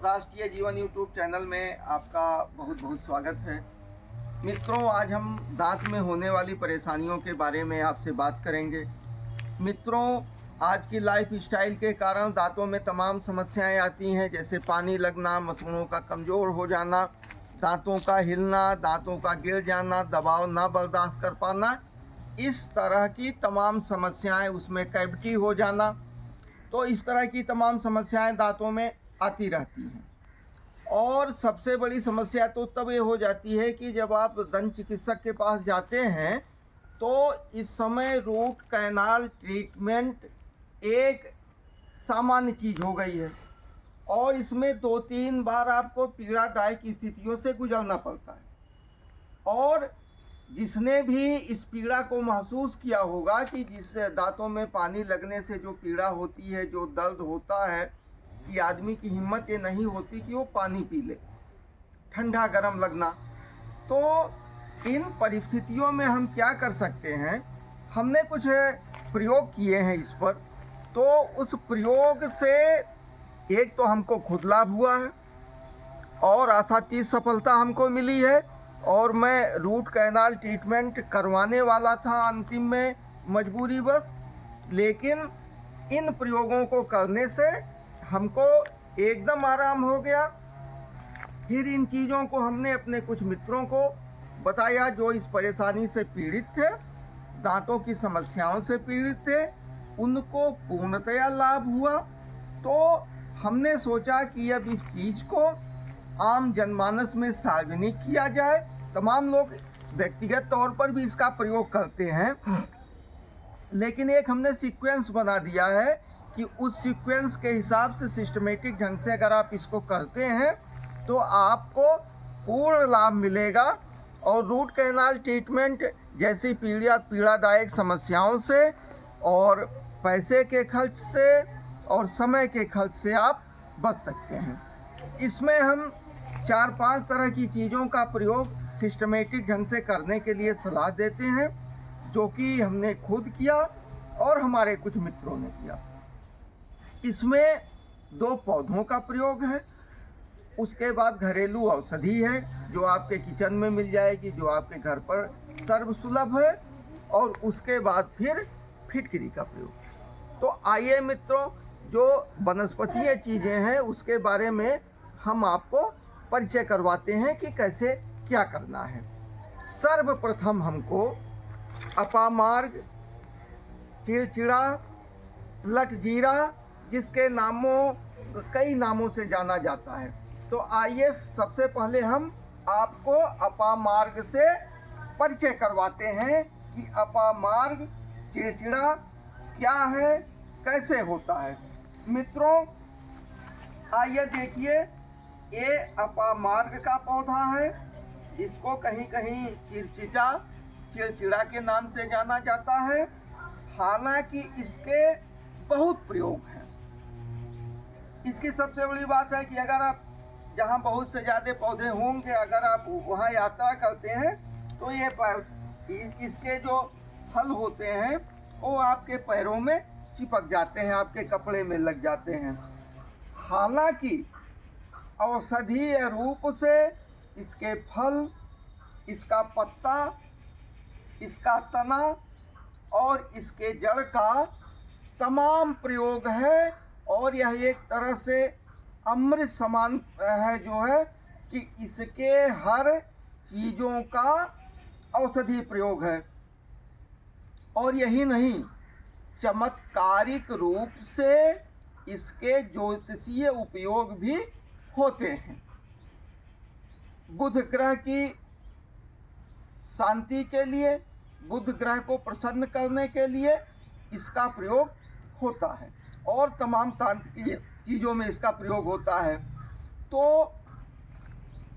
राष्ट्रीय जीवन YouTube channel में आपका बहुत बहुत स्वागत है। मित्रों, आज हम दांत में होने वाली परेशानियों के बारे में आपसे बात करेंगे। मित्रों, आज की लाइफ स्टाइल के कारण दांतों में तमाम समस्याएं आती हैं, जैसे पानी लगना, मसूड़ों का कमज़ोर हो जाना, दांतों का हिलना, दांतों का गिर जाना, दबाव ना बर्दाश्त कर पाना, इस तरह की तमाम समस्याएं, उसमें कैविटी हो जाना। तो इस तरह की तमाम समस्याएं दांतों में आती रहती हैं। और सबसे बड़ी समस्या तो तब ये हो जाती है कि जब आप दंत चिकित्सक के पास जाते हैं तो इस समय रूट कैनाल ट्रीटमेंट एक सामान्य चीज़ हो गई है और इसमें 2-3 बार आपको पीड़ादायक स्थितियों से गुजरना पड़ता है। और जिसने भी इस पीड़ा को महसूस किया होगा कि जिस दांतों में पानी लगने से जो पीड़ा होती है, जो दर्द होता है, कि आदमी की हिम्मत ये नहीं होती कि वो पानी पी ले, ठंडा गर्म लगना। तो इन परिस्थितियों में हम क्या कर सकते हैं, हमने कुछ प्रयोग किए हैं इस पर। तो उस प्रयोग से एक तो हमको खुद लाभ हुआ है और आशातीत सफलता हमको मिली है। और मैं रूट कैनाल ट्रीटमेंट करवाने वाला था अंतिम में मजबूरीवश, लेकिन इन प्रयोगों को करने से हमको एकदम आराम हो गया। फिर इन चीज़ों को हमने अपने कुछ मित्रों को बताया जो इस परेशानी से पीड़ित थे, दांतों की समस्याओं से पीड़ित थे, उनको पूर्णतया लाभ हुआ। तो हमने सोचा कि अब इस चीज़ को आम जनमानस में सार्वजनिक किया जाए। तमाम लोग व्यक्तिगत तौर पर भी इसका प्रयोग करते हैं, लेकिन एक हमने सीक्वेंस बना दिया है कि उस सीक्वेंस के हिसाब से सिस्टमेटिक ढंग से अगर आप इसको करते हैं तो आपको पूर्ण लाभ मिलेगा। और रूट कैनाल ट्रीटमेंट जैसी पीड़ादायक समस्याओं से और पैसे के खर्च से और समय के खर्च से आप बच सकते हैं। इसमें हम 4-5 तरह की चीज़ों का प्रयोग सिस्टमेटिक ढंग से करने के लिए सलाह देते हैं, जो कि हमने खुद किया और हमारे कुछ मित्रों ने किया। इसमें 2 पौधों का प्रयोग है, उसके बाद घरेलू औषधि है जो आपके किचन में मिल जाएगी, जो आपके घर पर सर्वसुलभ है, और उसके बाद फिर फिटकरी का प्रयोग। तो आइए मित्रों, जो वनस्पतीय चीज़ें हैं उसके बारे में हम आपको परिचय करवाते हैं कि कैसे क्या करना है। सर्वप्रथम हमको अपामार्ग, चिड़चिड़ा, लटजीरा, जिसके कई नामों से जाना जाता है। तो आइए सबसे पहले हम आपको अपामार्ग से परिचय करवाते हैं कि अपामार्ग, चिड़चिड़ा क्या है, कैसे होता है। मित्रों, आइए देखिए, ये अपामार्ग का पौधा है, इसको कहीं कहीं चिड़चिड़ा के नाम से जाना जाता है। हालांकि इसके बहुत प्रयोग हैं। इसकी सबसे बड़ी बात है कि अगर आप जहाँ बहुत से ज़्यादा पौधे होंगे, अगर आप वहाँ यात्रा करते हैं तो इसके जो फल होते हैं वो आपके पैरों में चिपक जाते हैं, आपके कपड़े में लग जाते हैं। हालांकि औषधीय रूप से इसके फल, इसका पत्ता, इसका तना और इसके जड़ का तमाम प्रयोग है। और यह एक तरह से अमृत समान है, जो है कि इसके हर चीज़ों का औषधि प्रयोग है। और यही नहीं, चमत्कारिक रूप से इसके ज्योतिषीय उपयोग भी होते हैं। बुध ग्रह की शांति के लिए, बुध ग्रह को प्रसन्न करने के लिए इसका प्रयोग होता है और तमाम तांत्रिक चीज़ों में इसका प्रयोग होता है। तो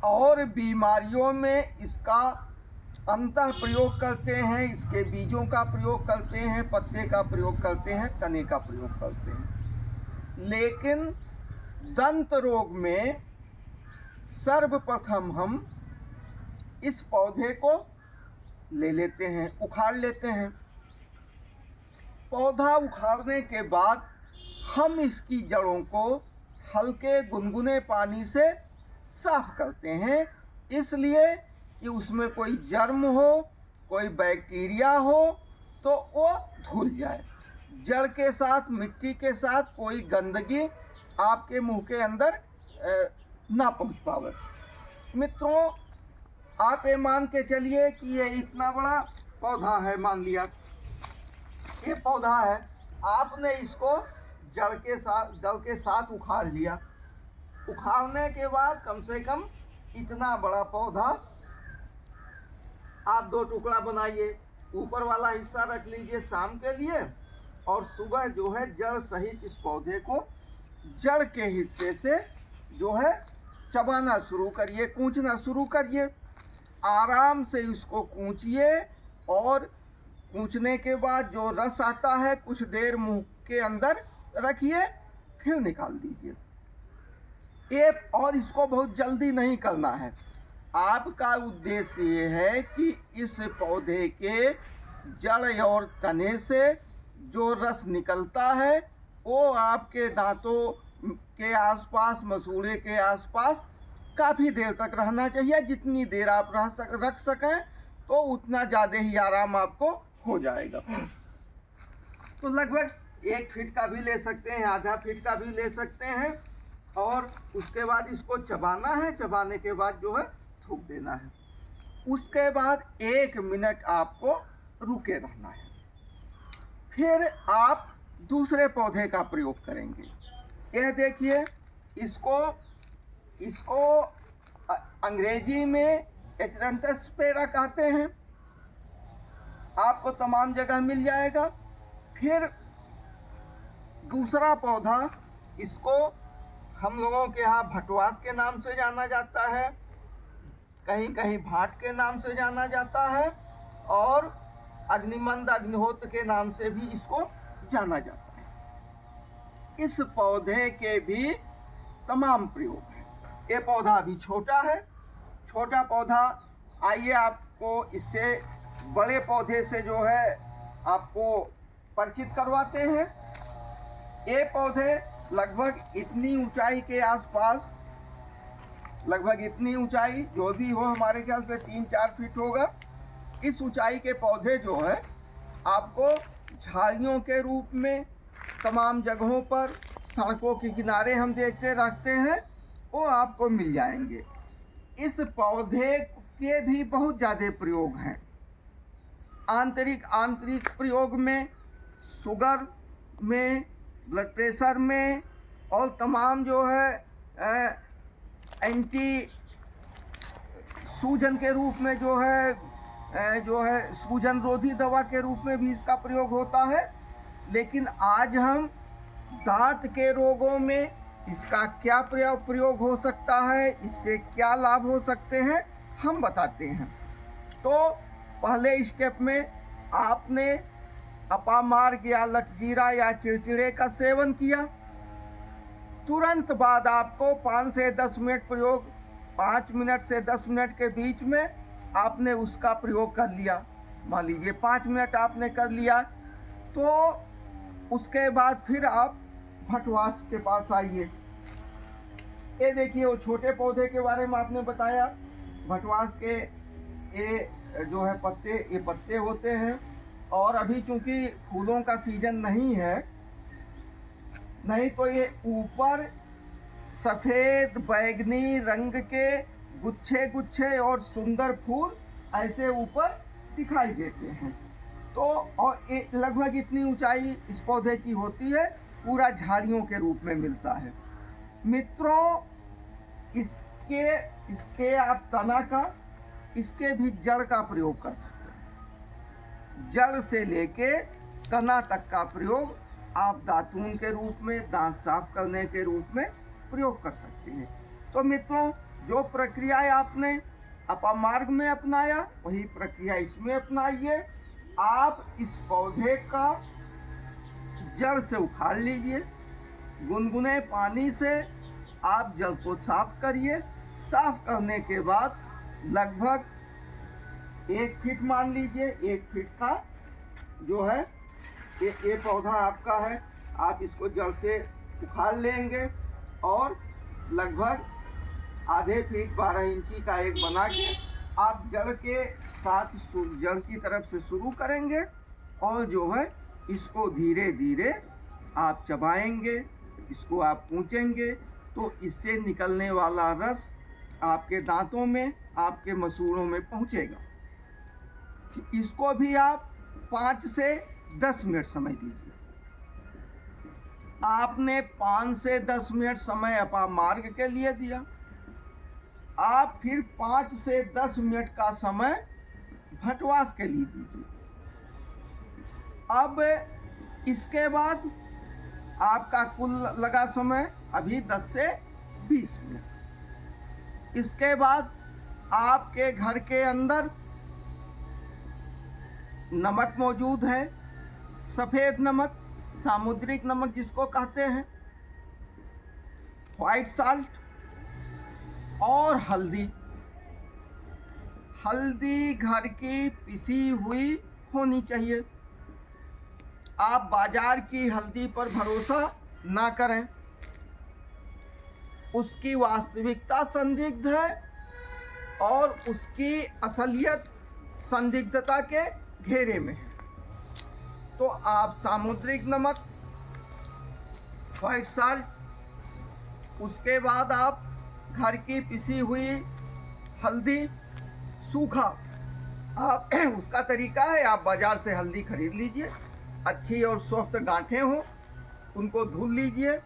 और बीमारियों में इसका अंतः प्रयोग करते हैं, इसके बीजों का प्रयोग करते हैं, पत्ते का प्रयोग करते हैं, तने का प्रयोग करते हैं। लेकिन दंत रोग में सर्वप्रथम हम इस पौधे को ले लेते हैं, उखाड़ लेते हैं। पौधा उखाड़ने के बाद हम इसकी जड़ों को हल्के गुनगुने पानी से साफ करते हैं, इसलिए कि उसमें कोई जर्म हो, कोई बैक्टीरिया हो तो वो धुल जाए। जड़ के साथ, मिट्टी के साथ कोई गंदगी आपके मुंह के अंदर ना पहुंच पावे। मित्रों, आप ये मान के चलिए कि ये इतना बड़ा पौधा है, मान लिया ये पौधा है, आपने इसको जड़ के साथ उखाड़ लिया। उखाड़ने के बाद कम से कम इतना बड़ा पौधा आप 2 टुकड़ा बनाइए, ऊपर वाला हिस्सा रख लीजिए शाम के लिए, और सुबह जो है जड़ सहित इस पौधे को जड़ के हिस्से से जो है चबाना शुरू करिए, कूचना शुरू करिए। आराम से इसको कूचिए, और कूचने के बाद जो रस आता है कुछ देर मुंह के अंदर रखिए, फिर निकाल दीजिए। ये और इसको बहुत जल्दी नहीं करना है। आपका उद्देश्य ये है कि इस पौधे के जड़ और तने से जो रस निकलता है वो आपके दांतों के आसपास, मसूड़े के आसपास काफ़ी देर तक रहना चाहिए। जितनी देर आप रख सकें तो उतना ज़्यादा ही आराम आपको हो जाएगा। तो लगभग 1 फीट का भी ले सकते हैं, आधा फीट का भी ले सकते हैं, और उसके बाद इसको चबाना है। चबाने के बाद जो है थूक देना है। उसके बाद 1 मिनट आपको रुके रहना है। फिर आप दूसरे पौधे का प्रयोग करेंगे। यह देखिए, इसको अंग्रेजी में एचरंथस्पेरा कहते हैं, आपको तमाम जगह मिल जाएगा। फिर दूसरा पौधा, इसको हम लोगों के यहाँ भटवास के नाम से जाना जाता है, कहीं कहीं भाट के नाम से जाना जाता है, और अग्निमंद, अग्निहोत्र के नाम से भी इसको जाना जाता है। इस पौधे के भी तमाम प्रयोग हैं। ये पौधा अभी छोटा है, छोटा पौधा। आइए आपको इससे बड़े पौधे से जो है आपको परिचित करवाते हैं। ये पौधे लगभग इतनी ऊंचाई के आसपास, लगभग इतनी ऊंचाई जो भी हो, हमारे ख्याल से 3-4 फीट होगा। इस ऊंचाई के पौधे जो है आपको झाड़ियों के रूप में तमाम जगहों पर, सड़कों के किनारे हम देखते रखते हैं, वो आपको मिल जाएंगे। इस पौधे के भी बहुत ज़्यादा प्रयोग हैं। आंतरिक प्रयोग में, शुगर में, ब्लड प्रेशर में, और तमाम जो है एंटी सूजन के रूप में जो है सूजन रोधी दवा के रूप में भी इसका प्रयोग होता है। लेकिन आज हम दांत के रोगों में इसका क्या प्रयोग हो सकता है, इससे क्या लाभ हो सकते हैं, हम बताते हैं। तो पहले स्टेप में आपने अपामार्ग या लटजीरा या चिड़चिड़े का सेवन किया, तुरंत बाद आपको 5 से 10 मिनट प्रयोग, 5 मिनट से 10 मिनट के बीच में आपने उसका प्रयोग कर लिया। मान लीजिए 5 मिनट आपने कर लिया, तो उसके बाद फिर आप भटवास के पास आइए। ये देखिए, वो छोटे पौधे के बारे में आपने बताया। भटवास के ये जो है पत्ते होते हैं, और अभी चूंकि फूलों का सीजन नहीं है, नहीं तो ये ऊपर सफ़ेद बैगनी रंग के गुच्छे और सुंदर फूल ऐसे ऊपर दिखाई देते हैं। तो और ये लगभग इतनी ऊंचाई इस पौधे की होती है, पूरा झाड़ियों के रूप में मिलता है। मित्रों, इसके आप तना का, इसके भी जड़ का प्रयोग कर सकते हैं। जड़ से लेके तना तक का प्रयोग आप दातून के रूप में, दांत साफ करने के रूप में प्रयोग कर सकते हैं। तो मित्रों, जो प्रक्रिया आपने अपामार्ग में अपनाया, वही प्रक्रिया इसमें अपनाइए। आप इस पौधे का जड़ से उखाड़ लीजिए, गुनगुने पानी से आप जड़ को साफ करिए। साफ करने के बाद लगभग 1 फीट मान लीजिए, 1 फीट का जो है ये पौधा आपका है, आप इसको जड़ से उखाड़ लेंगे। और लगभग आधे फीट 12 इंची का एक बना के आप जड़ के साथ जड़ की तरफ से शुरू करेंगे और जो है इसको धीरे धीरे आप चबाएंगे, इसको आप पूंछेंगे तो इससे निकलने वाला रस आपके दांतों में, आपके मसूड़ों में पहुंचेगा। इसको भी आप 5 से 10 मिनट समय दीजिए। आपने 5 से 10 मिनट समय अपामार्ग के लिए दिया, आप फिर 5 से 10 मिनट का समय भटवास के लिए दीजिए। अब इसके बाद आपका कुल लगा समय अभी 10 से 20 मिनट। इसके बाद आपके घर के अंदर नमक मौजूद है, सफ़ेद नमक, सामुद्रिक नमक जिसको कहते हैं, व्हाइट साल्ट और हल्दी। हल्दी घर की पिसी हुई होनी चाहिए। आप बाजार की हल्दी पर भरोसा ना करें, उसकी वास्तविकता संदिग्ध है और उसकी असलियत संदिग्धता के घेरे में है। तो आप सामुद्रिक नमक, व्हाइट साल्ट, उसके बाद आप घर की पिसी हुई हल्दी, सूखा, आप उसका तरीका है आप बाजार से हल्दी खरीद लीजिए, अच्छी और सॉफ्ट गांठें हों, उनको धुल लीजिए,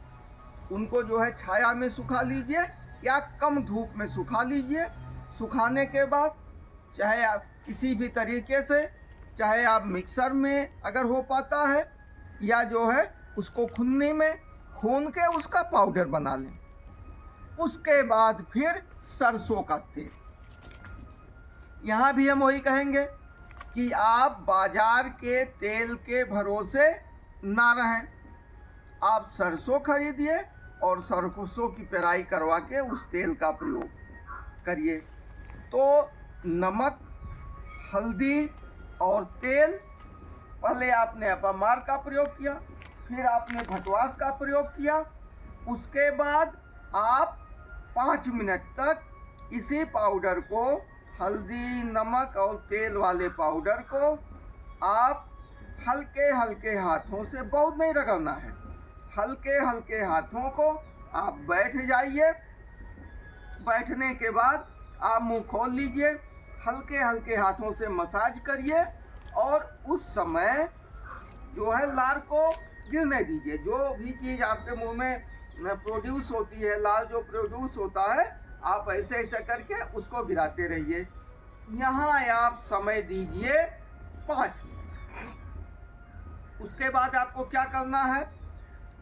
उनको जो है छाया में सुखा लीजिए या कम धूप में सुखा लीजिए। सुखाने के बाद चाहे आप किसी भी तरीके से, चाहे आप मिक्सर में अगर हो पाता है या जो है उसको खूननी में खून के उसका पाउडर बना लें। उसके बाद फिर सरसों का तेल। यहाँ भी हम वही कहेंगे कि आप बाजार के तेल के भरोसे ना रहें, आप सरसों खरीदिए और सरसों की पेराई करवा के उस तेल का प्रयोग करिए। तो नमक, हल्दी और तेल, पहले आपने अपामार का प्रयोग किया, फिर आपने भटवास का प्रयोग किया, उसके बाद आप 5 मिनट तक इसी पाउडर को, हल्दी, नमक और तेल वाले पाउडर को आप हल्के हल्के हाथों से, बहुत नहीं रगड़ना है, हल्के हल्के हाथों को आप बैठ जाइए। बैठने के बाद आप मुंह खोल लीजिए, हल्के हल्के हाथों से मसाज करिए और उस समय जो है लार को गिरने दीजिए। जो भी चीज़ आपके मुंह में प्रोड्यूस होती है, लार जो प्रोड्यूस होता है, आप ऐसे ऐसे करके उसको गिराते रहिए। यहाँ आप समय दीजिए 5 मिनट। उसके बाद आपको क्या करना है,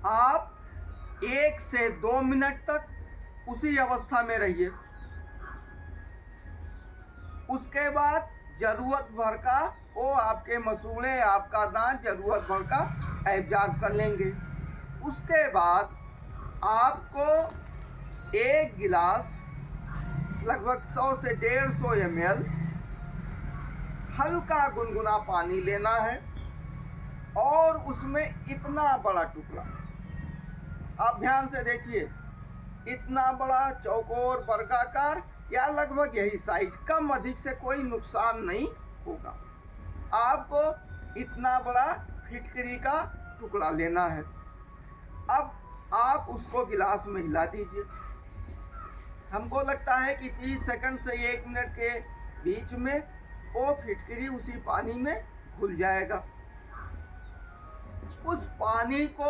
आप 1 से 2 मिनट तक उसी अवस्था में रहिए। उसके बाद जरूरत भर का वो आपके मसूड़े, आपका दांत जरूरत भर का एब्जॉर्ब कर लेंगे। उसके बाद आपको 1 गिलास लगभग 100 से 150 ml हल्का गुनगुना पानी लेना है और उसमें इतना बड़ा टुकड़ा, आप ध्यान से देखिए, इतना बड़ा चौकोर वर्गाकार या लगभग यही साइज, कम अधिक से कोई नुकसान नहीं होगा। आपको इतना बड़ा फिटकरी का टुकड़ा लेना है। अब आप उसको गिलास में हिला दीजिए। हमको लगता है कि 30 सेकंड से 1 मिनट के बीच में वो फिटकरी उसी पानी में घुल जाएगा। उस पानी को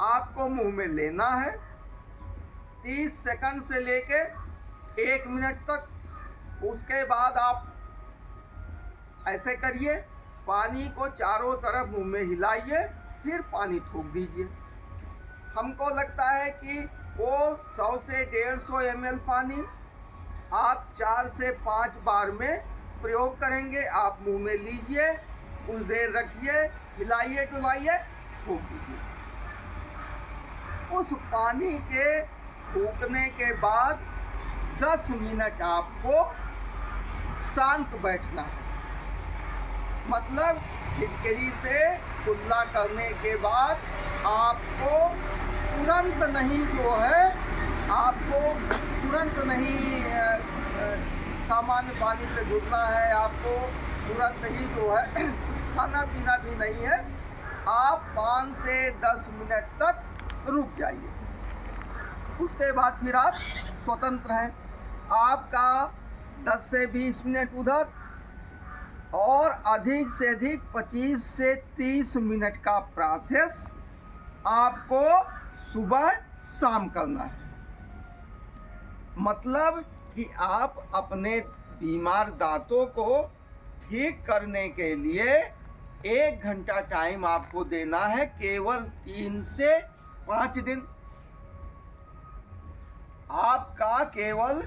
आपको मुंह में लेना है 30 सेकंड से लेके 1 मिनट तक। उसके बाद आप ऐसे करिए, पानी को चारों तरफ मुंह में हिलाइए, फिर पानी थूक दीजिए। हमको लगता है कि वो 100 से 150 ml पानी आप 4 से 5 बार में प्रयोग करेंगे। आप मुंह में लीजिए, कुछ देर रखिए, हिलाइए डुलाइए, थूक दीजिए। उस पानी के थूकने के बाद 10 मिनट आपको शांत बैठना है। मतलब फिटकरी से कुल्ला करने के बाद आपको तुरंत नहीं जो है आपको तुरंत नहीं सामान्य पानी से धुलना है, आपको तुरंत ही जो है खाना पीना भी नहीं है। आप 5 से 10 मिनट तक रुक जाइए, उसके बाद फिर आप स्वतंत्र हैं। आपका 10 से 20 मिनट उधर और अधिक से अधिक 25 से 30 मिनट का प्रोसेस आपको सुबह शाम करना है। मतलब कि आप अपने बीमार दांतों को ठीक करने के लिए 1 घंटा टाइम आपको देना है, केवल 3 से 5 दिन। आपका केवल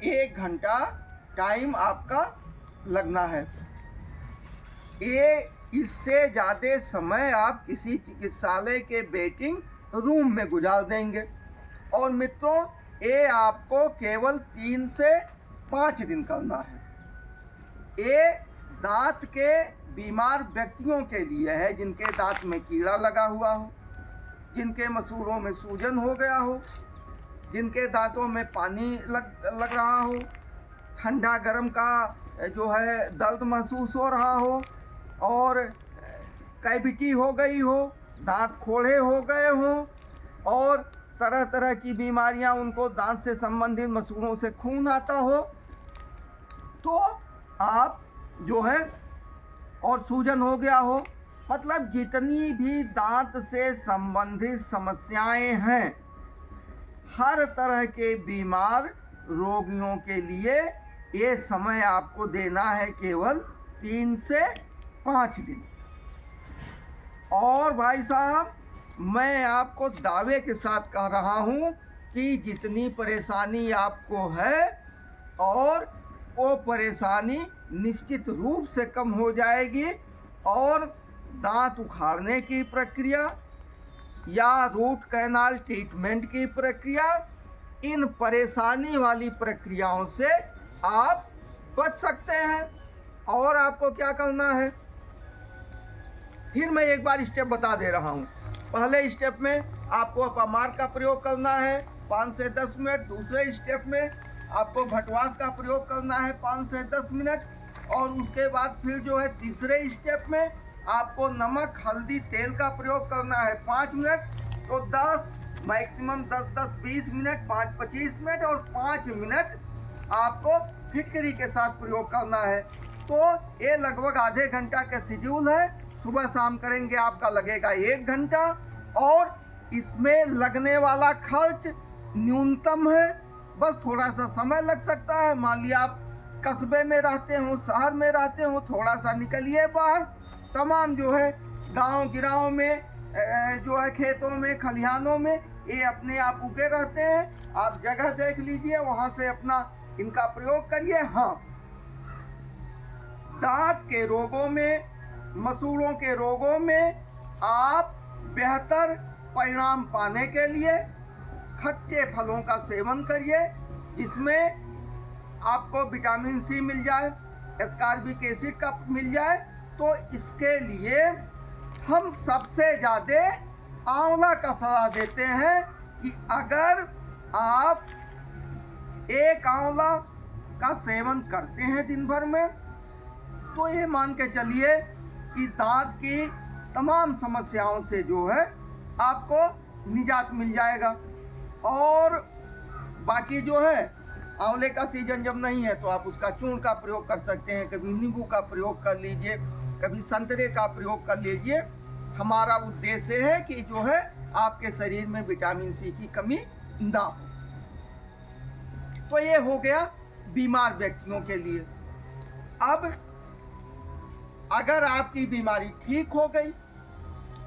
1 घंटा टाइम आपका लगना है। ये इससे ज़्यादा समय आप किसी चिकित्सालय के वेटिंग रूम में गुजार देंगे। और मित्रों, ये आपको केवल 3 से 5 दिन करना है। ये दांत के बीमार व्यक्तियों के लिए है जिनके दांत में कीड़ा लगा हुआ हो, जिनके मसूड़ों में सूजन हो गया हो, जिनके दांतों में पानी लग रहा हो, ठंडा गर्म का जो है दर्द महसूस हो रहा हो, और कैविटी हो गई हो, दांत खोड़े हो गए हों, और तरह तरह की बीमारियां, उनको दांत से संबंधित मसूड़ों से खून आता हो, तो आप जो है, और सूजन हो गया हो, मतलब जितनी भी दांत से संबंधित समस्याएं हैं, हर तरह के बीमार रोगियों के लिए ये समय आपको देना है केवल 3 से 5 दिन। और भाई साहब, मैं आपको दावे के साथ कह रहा हूँ कि जितनी परेशानी आपको है, और वो परेशानी निश्चित रूप से कम हो जाएगी। और दांत उखाड़ने की प्रक्रिया या रूट कैनाल ट्रीटमेंट की प्रक्रिया, इन परेशानी वाली प्रक्रियाओं से आप बच सकते हैं। और आपको क्या करना है, फिर मैं एक बार स्टेप बता दे रहा हूँ। पहले स्टेप में आपको अपामार्क का प्रयोग करना है 5 से 10 मिनट। दूसरे स्टेप में आपको भटवास का प्रयोग करना है 5 से 10 मिनट। और उसके बाद फिर जो है तीसरे स्टेप में आपको नमक, हल्दी, तेल का प्रयोग करना है 5 मिनट। तो 10 मैक्सिमम 10-20 मिनट, 5-25 मिनट और 5 मिनट आपको फिटकरी के साथ प्रयोग करना है। तो ये लगभग आधे घंटा का शेड्यूल है। सुबह शाम करेंगे, आपका लगेगा 1 घंटा। और इसमें लगने वाला खर्च न्यूनतम है, बस थोड़ा सा समय लग सकता है। मान लिया आप कस्बे में रहते हो, शहर में रहते हो, थोड़ा सा निकलिए बाहर। तमाम जो है गांव गिराव में जो है खेतों में, खलिहानों में ये अपने आप उगे रहते हैं। आप जगह देख लीजिए, वहां से अपना इनका प्रयोग करिए। हाँ, दांत के रोगों में, मसूड़ों के रोगों में आप बेहतर परिणाम पाने के लिए खट्टे फलों का सेवन करिए, जिसमें आपको विटामिन सी मिल जाए, एस्कॉर्बिक एसिड का मिल जाए। तो इसके लिए हम सबसे ज़्यादा आंवला का सलाह देते हैं कि अगर आप 1 आंवला का सेवन करते हैं दिन भर में, तो ये मान के चलिए कि दांत की तमाम समस्याओं से जो है आपको निजात मिल जाएगा। और बाकी जो है, आंवले का सीजन जब नहीं है तो आप उसका चूर्ण का प्रयोग कर सकते हैं, कभी नींबू का प्रयोग कर लीजिए, कभी संतरे का प्रयोग कर लीजिए। हमारा उद्देश्य है कि जो है आपके शरीर में विटामिन सी की कमी ना हो। तो ये हो गया बीमार व्यक्तियों के लिए। अब अगर आपकी बीमारी ठीक हो गई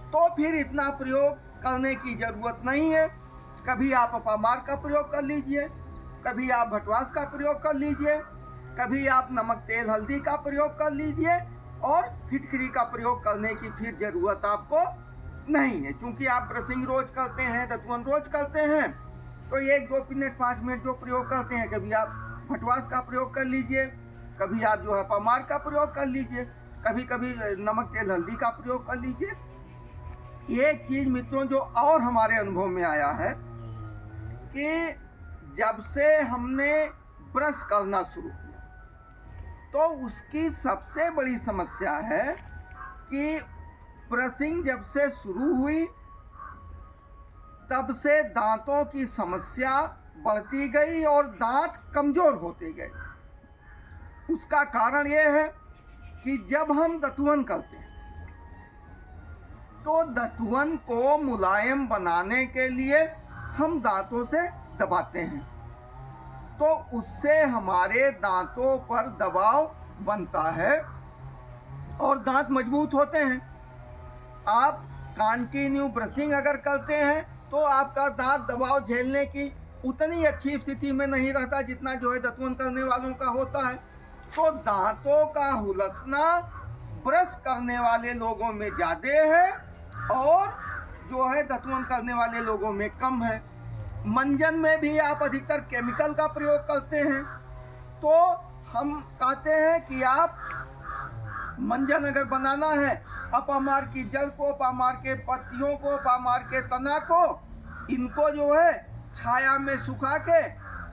तो फिर इतना प्रयोग करने की जरूरत नहीं है। कभी आप अपामार्क का प्रयोग कर लीजिए, कभी आप भटवास का प्रयोग कर लीजिए, कभी आप नमक, तेल, हल्दी का प्रयोग कर लीजिए। और फिटकरी का प्रयोग करने की फिर जरूरत आपको नहीं है, क्योंकि आप ब्रशिंग रोज करते हैं, दतवन रोज करते हैं। तो 1-2 मिनट, 5 मिनट जो प्रयोग करते हैं, कभी आप भटवास का प्रयोग कर लीजिए, कभी आप जो है अपामार्क का प्रयोग कर लीजिए, कभी कभी नमक, तेल, हल्दी का प्रयोग कर लीजिए। एक चीज मित्रों जो और हमारे अनुभव में आया है कि जब से हमने ब्रश करना शुरू किया तो उसकी सबसे बड़ी समस्या है कि ब्रशिंग जब से शुरू हुई तब से दांतों की समस्या बढ़ती गई और दांत कमजोर होते गए। उसका कारण यह है कि जब हम दतवन करते हैं तो दतवन को मुलायम बनाने के लिए हम दांतों से दबाते हैं, तो उससे हमारे दांतों पर दबाव बनता है और दांत मजबूत होते हैं। आप कंटिन्यू ब्रशिंग अगर करते हैं तो आपका दांत दबाव झेलने की उतनी अच्छी स्थिति में नहीं रहता जितना जो है दतवन करने वालों का होता है। तो दांतों का हुलसना ब्रश करने वाले लोगों में ज़्यादा है और जो है दतवन करने वाले लोगों में कम है। मंजन में भी आप अधिकतर केमिकल का प्रयोग करते हैं, तो हम कहते हैं कि आप मंजन अगर बनाना है, अपामार की जड़ को, अपामार के पत्तियों को, अपामार के तना को, इनको जो है छाया में सुखा के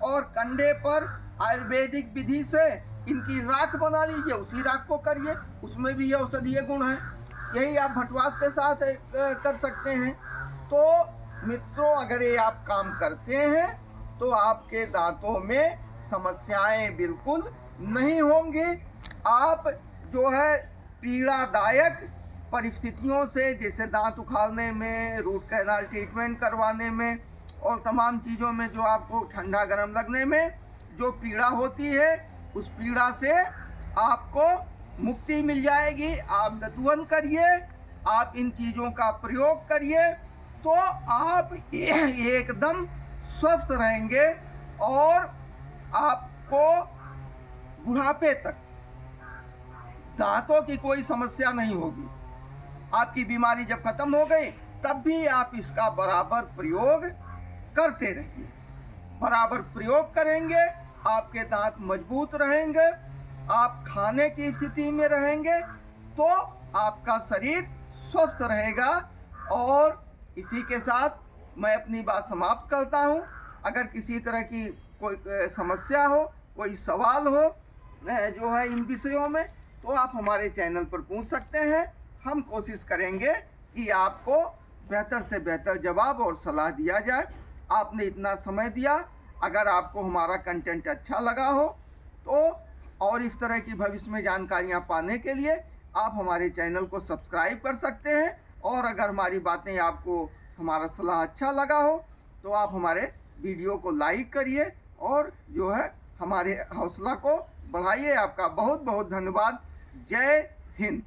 और कंडे पर आयुर्वेदिक विधि से इनकी राख बना लीजिए, उसी राख को करिए, उसमें भी ये औषधीय गुण है। यही आप भटवास के साथ कर सकते हैं। तो मित्रों, अगर ये आप काम करते हैं तो आपके दांतों में समस्याएं बिल्कुल नहीं होंगी। आप जो है पीड़ादायक परिस्थितियों से, जैसे दांत उखाड़ने में, रूट कैनाल ट्रीटमेंट करवाने में और तमाम चीज़ों में जो आपको ठंडा गर्म लगने में जो पीड़ा होती है, उस पीड़ा से आपको मुक्ति मिल जाएगी। आप दतवन करिए, आप इन चीज़ों का प्रयोग करिए तो आप एकदम स्वस्थ रहेंगे और आपको बुढ़ापे तक दांतों की कोई समस्या नहीं होगी। आपकी बीमारी जब खत्म हो गई तब भी आप इसका बराबर प्रयोग करते रहिए। बराबर प्रयोग करेंगे, आपके दांत मजबूत रहेंगे, आप खाने की स्थिति में रहेंगे तो आपका शरीर स्वस्थ रहेगा। और इसी के साथ मैं अपनी बात समाप्त करता हूँ। अगर किसी तरह की कोई समस्या हो, कोई सवाल हो जो है इन विषयों में, तो आप हमारे चैनल पर पूछ सकते हैं। हम कोशिश करेंगे कि आपको बेहतर से बेहतर जवाब और सलाह दिया जाए। आपने इतना समय दिया, अगर आपको हमारा कंटेंट अच्छा लगा हो तो और इस तरह की भविष्य में जानकारियाँ पाने के लिए आप हमारे चैनल को सब्सक्राइब कर सकते हैं। और अगर हमारी बातें आपको, हमारा सलाह अच्छा लगा हो तो आप हमारे वीडियो को लाइक करिए और जो है हमारे हौसला को बढ़ाइए। आपका बहुत बहुत धन्यवाद। जय हिंद।